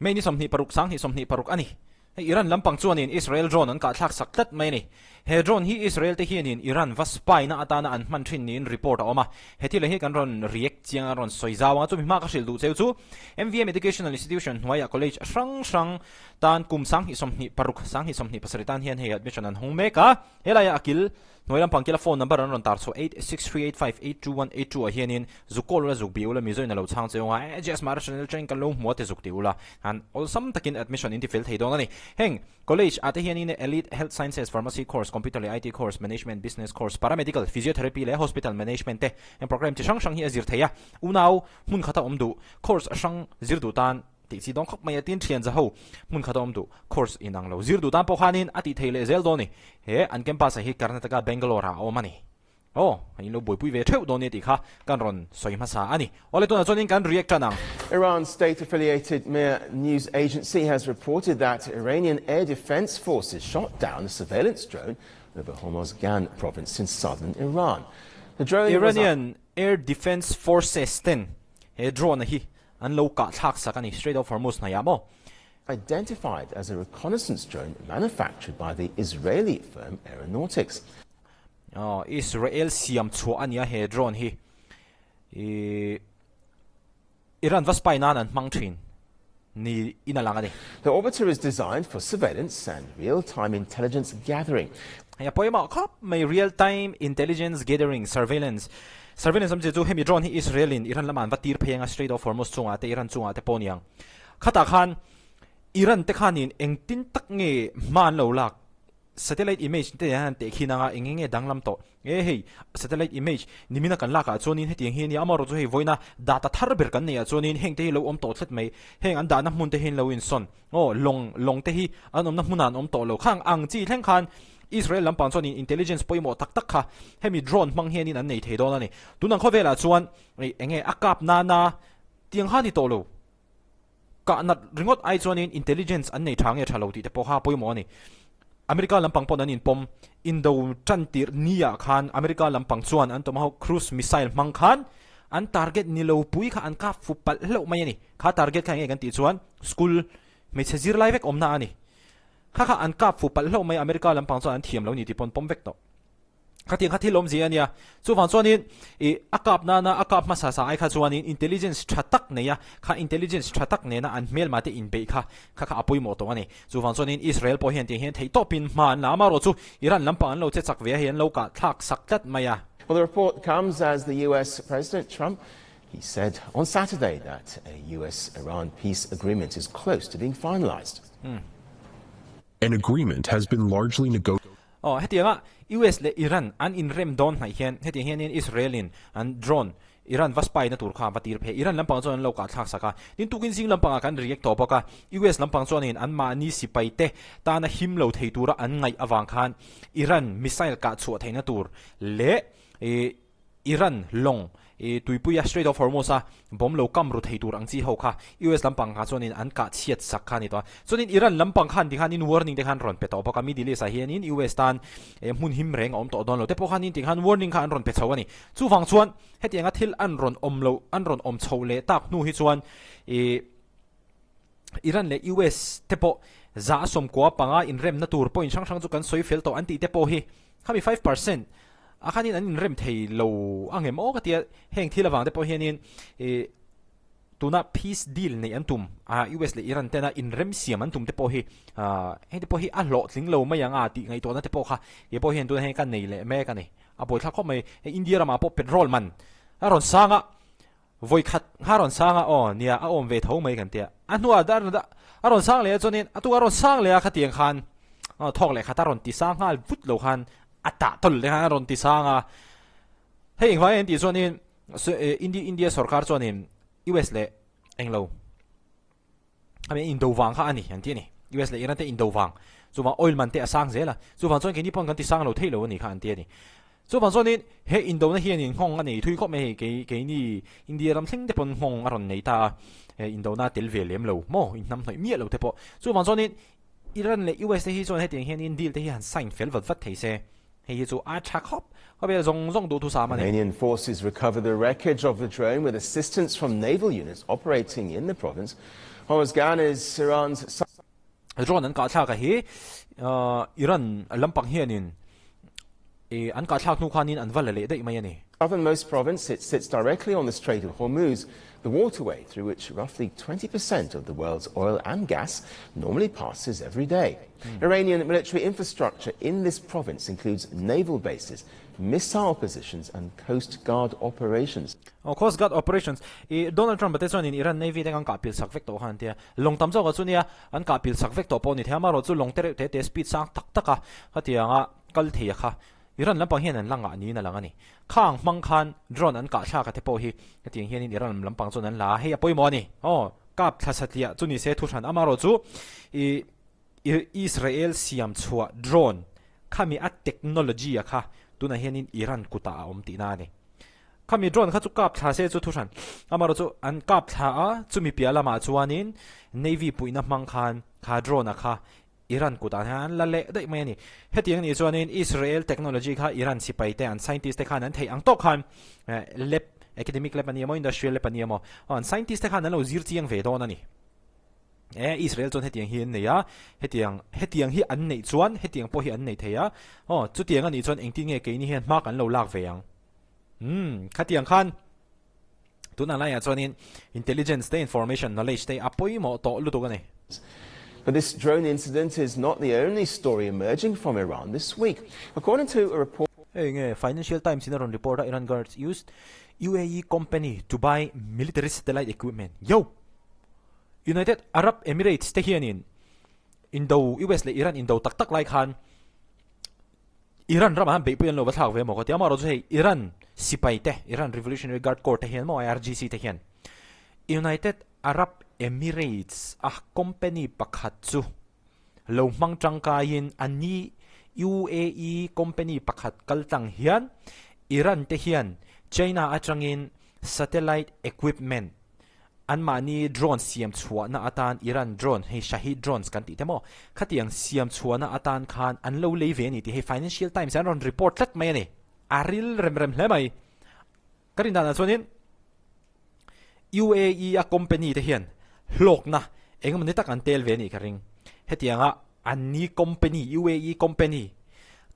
mai ni somni paruk sang hi somni paruk ani Iran lampang chuanin Israel drone an ka thlak sak tat mai ni he drone hi Israel te hianin Iran va spy na atana an man thin nin report a oma heti le hi kan ron react chiang ron soizawa chu mi ma ka hril du cheu chu MVM Educational Institution Hnuaiah College sang tan kum sang hi somni paruk sang hi somni pasaritan hian he admission an hong meka helaya akil Noi lampang kila phone number an ron tar so 8638582182 a hianin zukol la zukbiula Mizo na lo chang cheunga just mar channel train kan lo mo te zuktiula and all some takin admission into field heidon ani heng college ate hianin elite health sciences pharmacy course computer IT course management business course paramedical physiotherapy le hospital management te en program ti sang hi azir theya unau mun khata omdu course sang zirdu tan si dong khok mai tin thian za ho mun khatom du course inang lo zir du tan po khanin ati theile zel doni he an campus hi Karnataka Bangalore o mani in lo boy pui ve theu doni ti kha kan ron soi ma sa ani ole to na chonin kan react nang Iran's state-affiliated Hmar news agency has reported that Iranian air defense forces shot down a surveillance drone over Hormozgan province in southern Iran. The drone Iranian air defense forces ten he drone hi an lo ka thak sakani straight off Hormuz na yamo identified as a reconnaissance drone manufactured by the Israeli firm Aeronautics. Israel siam chu ania he drone hi Iran was spy nan an mangthin ni inalanga ni The orbiter is designed for surveillance and real-time intelligence gathering. Ya poema khop may real-time intelligence gathering surveillance am je chu hemi drone hi Israelin Iran laman vatir phenga straight off Hormuz chunga te Iran chunga te poniang khata khan Iran te khanin engtin tak nge man lo lak satellite image te han te khinanga engenge danglam to hei satellite image nimina kan laka chonin heti hi ni amaro chu hei voina data thar ber kan ne chonin hengte lo om to thlet mai heng an da na mun te hin lo in son long te hi anom na munan om to lo khang ang chi thleng khan Israel lampang chuan intelligence poimo tak tak kha hemi drone mang hianin an nei theidon ani tunang khowela chuan enge akap na tiang hani to lo ka nat ringot ai chuanin intelligence an nei thange thalo ti te po ha poimo ani America lampang pon anin pom Indo chantir nia khan America lampang chuan an tomahawk cruise missile mang khan an target ni lo pui kha an ka fupal lo mai ani kha target kha nge kan ti chuan school me chazir lai vek omna ani kha an kap fu pal lo mai America lampang chuan an thiam lo ni ti pon pom vek to khathi lom ji ania chu van chuanin akap na akap ma sa ai kha chuanin intelligence thatak ne ya kha intelligence thatak ne na an mel mate in be kha apoi mo to ani chu van chuanin Israel po hian thei to pin man na ma ro chu Iran lampang lo che chak ve hian lo ka thak saktat maya. Well, the report comes as the US President Trump he said on Saturday that a US-Iran peace agreement is close to being finalized. An agreement has been largely negotiated. Hetianga US le Iran an in rem don hai hian heti hian in Israelin an drone Iran was spy na tur kha vatir phe Iran lampang chuan lo ka thak saka tin tukin sing lampang kan react to boka US lampang chuan in an ma ni sipai te ta na him lo thei tura an ngai awang khan Iran missile ka chu theina tur le Iran long tuipuya straight off Hormuza bom lo kam ru thei tur ang chi ho kha US lampang kha chonin an ka chiat sak kha ni to chonin Iran lampang khan ti khan in warning te khan ron pe to poka Middle East a hian in US tan mun him reng om to don lo te po khan in ti khan warning khan ron pe chawani chu wang chuan heti anga thil an ron om chole tak nu hi chuan Iran le US te po za som ko panga in rem na tur point sang chu kan soi fel to anti te po hi khami 5% akhanin an rem thei lo angem o katia heng thilawang te po hianin tuna peace deal nei antum US le Iran tena in rem siam antum te po hi te po hi a lo tling lo mai anga ti ngai to na te po kha ye po hian tu he kan nei le me ka ni a boi thla kho mai India rama po petrol man aron sanga voi khat haron sanga nia a om ve tho mai kan tia anua dar da aron sang le chonin atu aron sang le a khatiang khan thok le khataron ti sang hal vut lo khan ata tol le ron ti sanga hei vai en ti chonin India sarkar chonin US le englo ame Indo wang kha ani anti ni US le Iran te Indo wang chuwa oil man te asang zela chuwa chon ke ni pon kan ti sang lo thei lo ni kha anti ni chuwa chonin he Indo na hian in hong ani thui kho me ke ni India ram thing te pon hong aron nei ta Indo na tel ve lem lo mo in nam noi mi lo te po chuwa chonin Iran le US te hi chon he te hian in deal te hi han sign fel vat thei se Iranian forces recovered the wreckage of the drone with assistance from naval units operating in the province. Hormuz Gan is Iran's drone an ka thla ka hi Iran lampang hianin an ka thlak nu khanin an valale dei mai ani southernmost province. It sits directly on the Strait of Hormuz, the waterway through which roughly 20% of the world's oil and gas normally passes every day. Iranian military infrastructure in this province includes naval bases, missile positions and Coast Guard operations. Coast Guard operations Donald Trump te chuan in Iran Navy teng an ka pil sak vek to han tia long tam zo ka chunia an ka pil sak vek to pawh ni thema ro chu long te speed sang tak taka hatianga kal thei kha Iran lampang hian an langa ni na lang ani khang mang khan drone an ka thla ka te pawh hi tiang hian in Iran lampang chuan an la hei apoi mo ni kap thlasatia chuni se thu than amaro chu Israel siam chua drone khami a technology a kha tuna hian in Iran kuta om ti na ni khami drone kha chu kap thla se chu thu than amaro chu an kap thla a chumi piala ma chuanin Navy puina mang khan kha drone a kha Iran kuta han la le dei mai ni hetiang ni chuanin Israel technology kha Iran sipai te an scientist te khan an thei ang to khan lab academic lab ani mo industrial lab ani mo an scientist te khan an lo zir chiang ve don ani Israel chon hetiang hi an nei a hetiang hi an nei chuan hetiang po hi an nei theya chu tiang ani chuan engti nge ke ni hian mak an lo lak ve ang khatiang khan tuna la ya chuanin intelligence te information knowledge te apoi mo to lu to ga nei. But this drone incident is not the only story emerging from Iran this week. According to a report, Financial Times in a report, Iran guards used UAE company to buy military satellite equipment. United Arab Emirates te hianin Indo US le Iran Indo tak like han Iran rama be puyan lo bathak ve mo ko tiama ro sei Iran sipai te Iran Revolutionary Guard Corps te hian mo IRGC te hian United Arab Emirates company pakhat chu lo mang tangkain ani UAE company pakhat kaltang hian Iran te hian China atangin satellite equipment an mani drone siam chua na atan Iran drone he Shahid drones kan ti temo khatiang siam chua na atan khan an lo le ve ni ti he Financial Times an report lat mai ni aril rem hle mai karin dan chuanin UAE a company te hian hlok na engam ni tak an tel ve ni karing hetianga ani company UAE company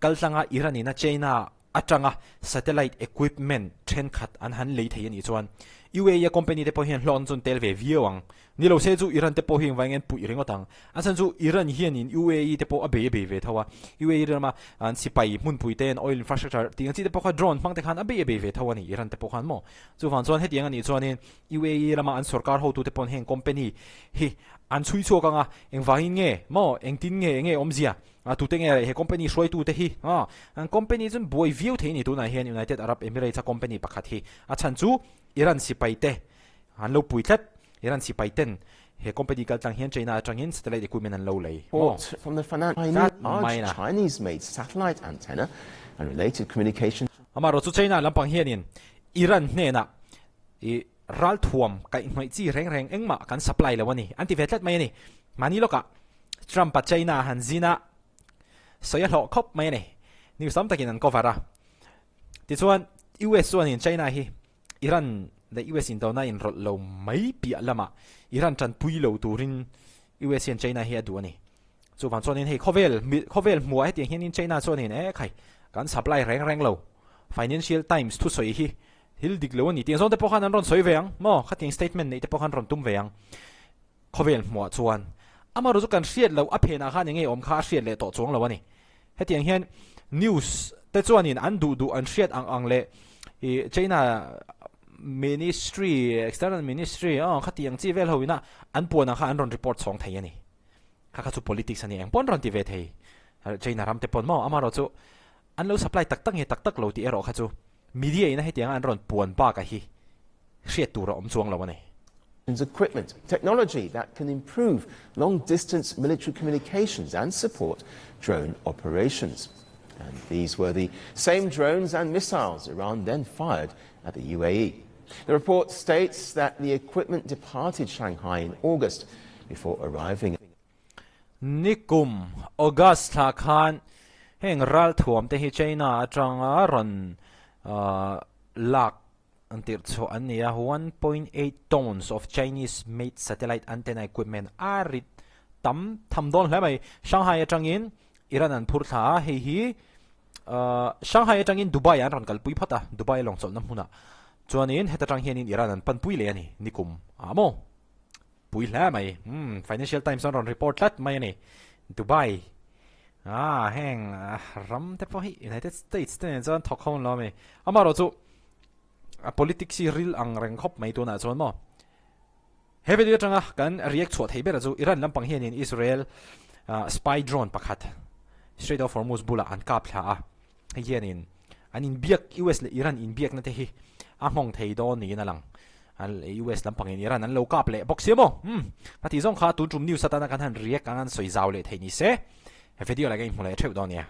kaltanga Iran ina China atanga satellite equipment then khat an han le thei ni chuan UAE company te po hian hlon chun tel ve viawang nilo se chu Iran te po hian wangen pu ring otang asan chu Iran hian in UAE te po abe ve thawa UAE rama an sipai mun pui ten oil infrastructure ting chi te po kha drone mang te khan abe ve thawa ni Iran te po khan mo chu fan chuan hetiang ani chuanin UAE rama an sarkar ho tu te pon hen company hi an chui chu kanga engwahin nge mo engtin nge omzia tu te nge he company shroi tu te hi an company chun boy view the ni tu na hian United Arab Emirates a company pakhat hi a chan chu Iran sipai te an lo pui tlat Iran sipai ten he company kal tang hian China atangin satellite equipment an lo lei from the financial Chinese-made satellite antenna and related communication. Amaro chu China lampang hianin Iran hne na ral thuam kai mai chi reng engma kan supply lawani anti vetlat mai ni mani loka Trump pa China hanzina soya lo khop mai ni ni sam takin an cover ti chuan US chuan in China hi Iran the US in dona in lo mai pia lama Iran tanpui lo turin US and China hi adu ani chu van chuan in he khovel mu a tiang hian in China chuan in khai kan supply reng lo Financial Times thu soi hi hil dik lo ni tiang zon te pokhan an ron soi veang mo khating statement nei te pokhan ron tum veang khovel mu chuan amaro chu kan hriat lo a phena kha nge om kha hriat le to chuang lo ani hetiang hian news te chuan in an du an hriat ang le China Ministry External Ministry khatiang chi vel hoina an puana kha an ron report chong thai ani kha chu politics ani ang pon ron ti ve thei China ram te pon mo amaro chu an lo supply tak lo ti ero kha chu media ina hetiang an ron puan ba ka hi hriat tu ro om chuang lo ani equipment, technology that can improve long-distance military communications and support drone operations. And these were the same drones and missiles Iran then fired at the UAE. The report states that the equipment departed Shanghai in August before arriving. Nikum August khan heng ral thuam te hi China atanga ron lak until so ania 1.8 tons of Chinese made satellite antenna equipment arit tham don hle mai Shanghai atangin Iran an phur tha hi Shanghai atangin Dubai an ran kal pui phata Dubai long chol nam huna chuanin heta tang hianin Iran an pan pui le ani nikum amo pui hla mai Financial Times on report lat mai ani Dubai heng ram te po hi United States ten zan thok khon lo me amaro chu politics real ang reng khop mai tu na chon mo heavy dia tanga kan react chhuat hei bera chu Iran lampang hianin Israel spy drone pakhat Strait of Hormuz bula an kap thla a hianin anin biak US le Iran in biak na te hi a mong thei do ni na lang al US lampang in Iran an lo kap le boximo pati zong kha tu tum news satana kan han react an soi zaw le thei ni se video la game hole theu do nia